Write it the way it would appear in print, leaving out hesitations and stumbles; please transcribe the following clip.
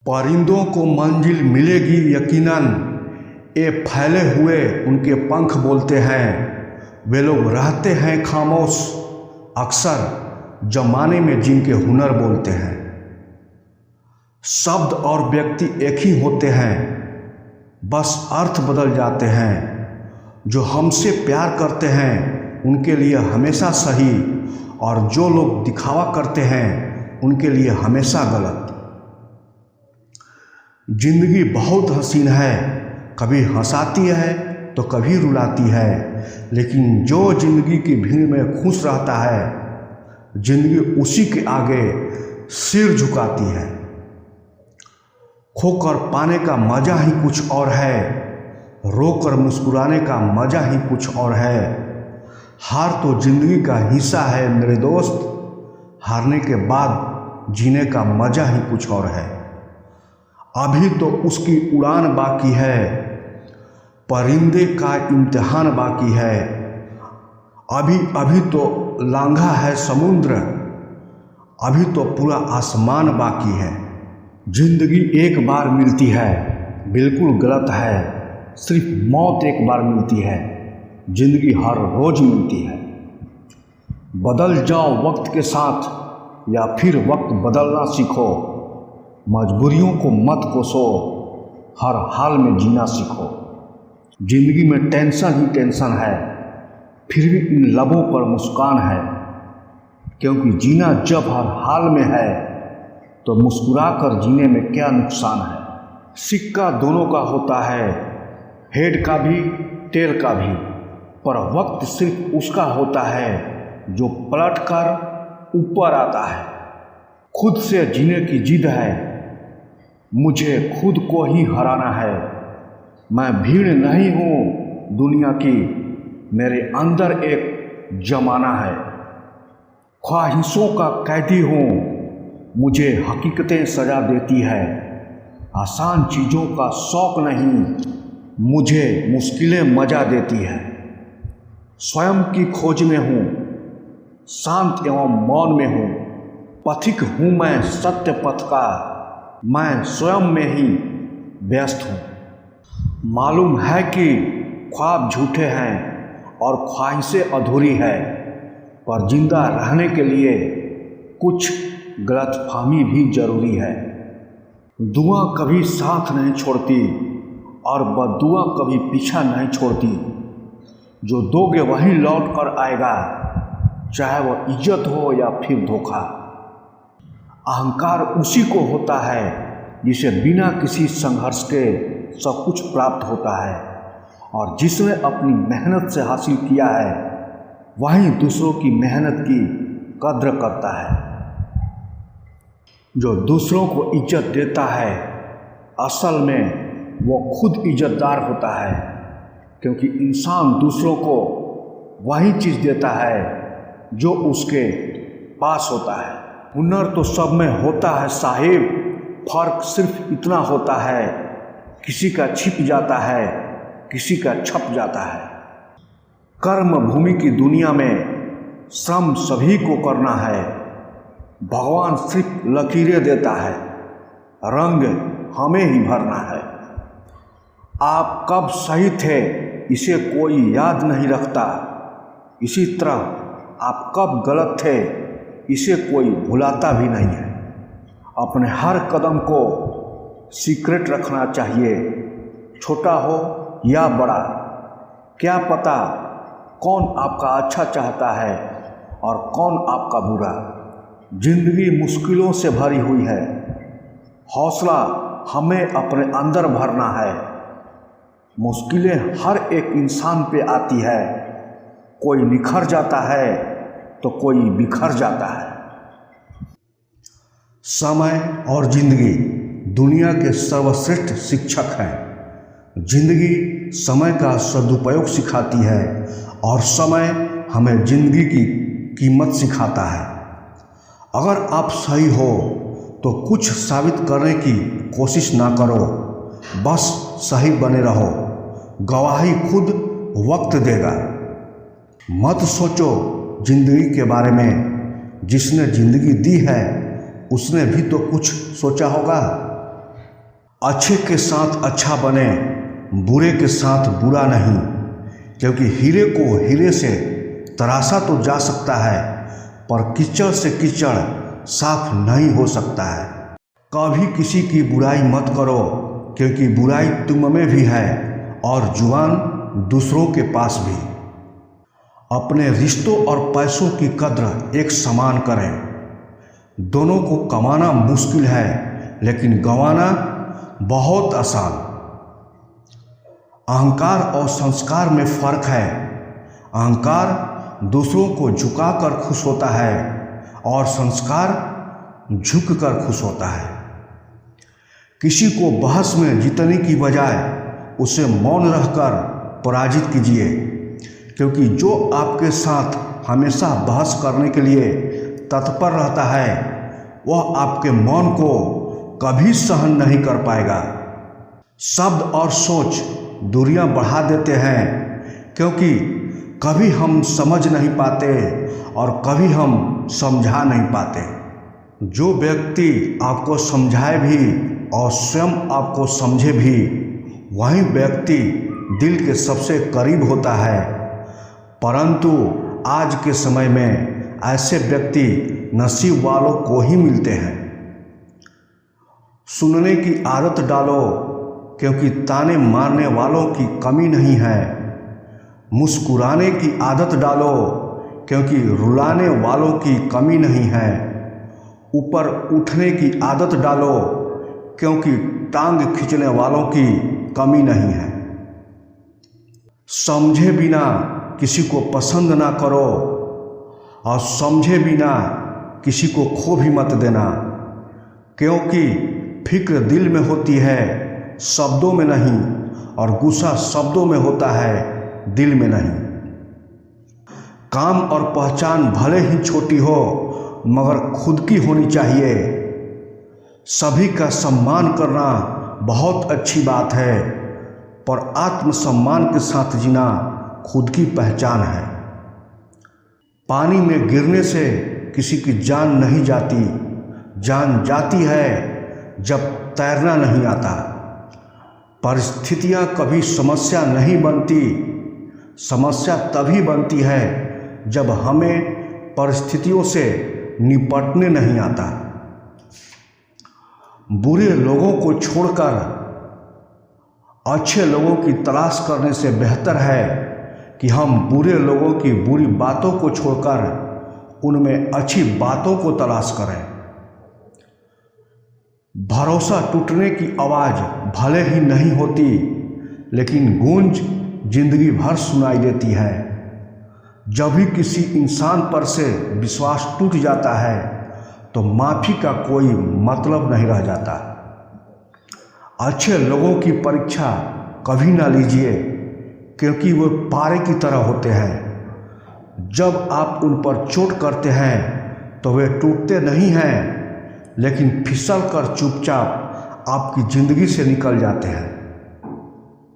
परिंदों को मंजिल मिलेगी यकीनन, ये फैले हुए उनके पंख बोलते हैं। वे लोग रहते हैं खामोश, अक्सर जमाने में जिनके हुनर बोलते हैं। शब्द और व्यक्ति एक ही होते हैं, बस अर्थ बदल जाते हैं। जो हमसे प्यार करते हैं उनके लिए हमेशा सही, और जो लोग दिखावा करते हैं उनके लिए हमेशा गलत। जिंदगी बहुत हसीन है, कभी हंसाती है तो कभी रुलाती है, लेकिन जो जिंदगी की भीड़ में खुश रहता है, जिंदगी उसी के आगे सिर झुकाती है। खोकर पाने का मज़ा ही कुछ और है, रोकर मुस्कुराने का मज़ा ही कुछ और है। हार तो जिंदगी का हिस्सा है मेरे दोस्त, हारने के बाद जीने का मज़ा ही कुछ और है। अभी तो उसकी उड़ान बाकी है, परिंदे का इम्तिहान बाकी है। अभी तो लांघा है समुद्र, अभी तो पूरा आसमान बाकी है। जिंदगी एक बार मिलती है, बिल्कुल गलत है, सिर्फ मौत एक बार मिलती है, जिंदगी हर रोज मिलती है। बदल जाओ वक्त के साथ या फिर वक्त बदलना सीखो, मजबूरियों को मत कोसो, हर हाल में जीना सीखो। जिंदगी में टेंशन ही टेंशन है, फिर भी इन लबों पर मुस्कान है, क्योंकि जीना जब हर हाल में है तो मुस्कुराकर जीने में क्या नुकसान है। सिक्का दोनों का होता है, हेड का भी टेल का भी, पर वक्त सिर्फ उसका होता है जो पलटकर ऊपर आता है। खुद से जीने की जिद है, मुझे खुद को ही हराना है। मैं भीड़ नहीं हूँ दुनिया की, मेरे अंदर एक जमाना है। ख्वाहिशों का कैदी हूँ, मुझे हकीकतें सजा देती है। आसान चीज़ों का शौक़ नहीं, मुझे मुश्किलें मजा देती है। स्वयं की खोज में हूँ, शांत एवं मौन में हूँ। पथिक हूँ मैं सत्य पथ का, मैं स्वयं में ही व्यस्त हूँ। मालूम है कि ख्वाब झूठे हैं और ख्वाहिशें अधूरी है, पर जिंदा रहने के लिए कुछ गलतफहमी भी जरूरी है। दुआ कभी साथ नहीं छोड़ती और बद्दुआ कभी पीछा नहीं छोड़ती। जो दोगे वही लौट कर आएगा, चाहे वह इज्जत हो या फिर धोखा। अहंकार उसी को होता है जिसे बिना किसी संघर्ष के सब कुछ प्राप्त होता है, और जिसने अपनी मेहनत से हासिल किया है वही दूसरों की मेहनत की कद्र करता है। जो दूसरों को इज्जत देता है असल में वो खुद इज्जतदार होता है, क्योंकि इंसान दूसरों को वही चीज़ देता है जो उसके पास होता है। हुनर तो सब में होता है साहिब, फर्क सिर्फ इतना होता है, किसी का छिप जाता है, किसी का छप जाता है। कर्म भूमि की दुनिया में श्रम सभी को करना है, भगवान सिर्फ लकीरें देता है, रंग हमें ही भरना है। आप कब सही थे इसे कोई याद नहीं रखता, इसी तरह आप कब गलत थे इसे कोई भुलाता भी नहीं है। अपने हर कदम को सीक्रेट रखना चाहिए, छोटा हो या बड़ा। क्या पता कौन आपका अच्छा चाहता है और कौन आपका बुरा। जिंदगी मुश्किलों से भरी हुई है, हौसला हमें अपने अंदर भरना है। मुश्किलें हर एक इंसान पे आती है, कोई निखर जाता है तो कोई बिखर जाता है। समय और जिंदगी दुनिया के सर्वश्रेष्ठ शिक्षक हैं। जिंदगी समय का सदुपयोग सिखाती है और समय हमें जिंदगी की कीमत सिखाता है। अगर आप सही हो तो कुछ साबित करने की कोशिश ना करो, बस सही बने रहो। गवाही खुद वक्त देगा। मत सोचो जिंदगी के बारे में, जिसने जिंदगी दी है उसने भी तो कुछ सोचा होगा। अच्छे के साथ अच्छा बने, बुरे के साथ बुरा नहीं, क्योंकि हीरे को हीरे से तराशा तो जा सकता है, पर कीचड़ से कीचड़ साफ नहीं हो सकता है। कभी किसी की बुराई मत करो, क्योंकि बुराई तुम में भी है और जुबान दूसरों के पास भी। अपने रिश्तों और पैसों की कद्र एक समान करें। दोनों को कमाना मुश्किल है, लेकिन गंवाना बहुत आसान। अहंकार और संस्कार में फर्क है। अहंकार दूसरों को झुकाकर खुश होता है और संस्कार झुककर खुश होता है। किसी को बहस में जीतने की बजाय उसे मौन रहकर पराजित कीजिए, क्योंकि जो आपके साथ हमेशा बहस करने के लिए तत्पर रहता है वह आपके मौन को कभी सहन नहीं कर पाएगा। शब्द और सोच दूरियां बढ़ा देते हैं, क्योंकि कभी हम समझ नहीं पाते और कभी हम समझा नहीं पाते। जो व्यक्ति आपको समझाए भी और स्वयं आपको समझे भी, वही व्यक्ति दिल के सबसे करीब होता है। परंतु आज के समय में ऐसे व्यक्ति नसीब वालों को ही मिलते हैं। सुनने की आदत डालो, क्योंकि ताने मारने वालों की कमी नहीं है। मुस्कुराने की आदत डालो, क्योंकि रुलाने वालों की कमी नहीं है। ऊपर उठने की आदत डालो, क्योंकि टांग खींचने वालों की कमी नहीं है। समझे बिना किसी को पसंद ना करो और समझे बिना किसी को खो भी मत देना, क्योंकि फिक्र दिल में होती है, शब्दों में नहीं, और गुस्सा शब्दों में होता है, दिल में नहीं। काम और पहचान भले ही छोटी हो, मगर खुद की होनी चाहिए। सभी का सम्मान करना बहुत अच्छी बात है, पर आत्मसम्मान के साथ जीना खुद की पहचान है। पानी में गिरने से किसी की जान नहीं जाती, जान जाती है जब तैरना नहीं आता। परिस्थितियां कभी समस्या नहीं बनती, समस्या तभी बनती है जब हमें परिस्थितियों से निपटने नहीं आता। बुरे लोगों को छोड़कर अच्छे लोगों की तलाश करने से बेहतर है कि हम बुरे लोगों की बुरी बातों को छोड़कर उनमें अच्छी बातों को तलाश करें। भरोसा टूटने की आवाज़ भले ही नहीं होती, लेकिन गूंज जिंदगी भर सुनाई देती है। जब भी किसी इंसान पर से विश्वास टूट जाता है तो माफ़ी का कोई मतलब नहीं रह जाता। अच्छे लोगों की परीक्षा कभी ना लीजिए, क्योंकि वो पारे की तरह होते हैं। जब आप उन पर चोट करते हैं तो वे टूटते नहीं हैं, लेकिन फिसल कर चुपचाप आपकी ज़िंदगी से निकल जाते हैं।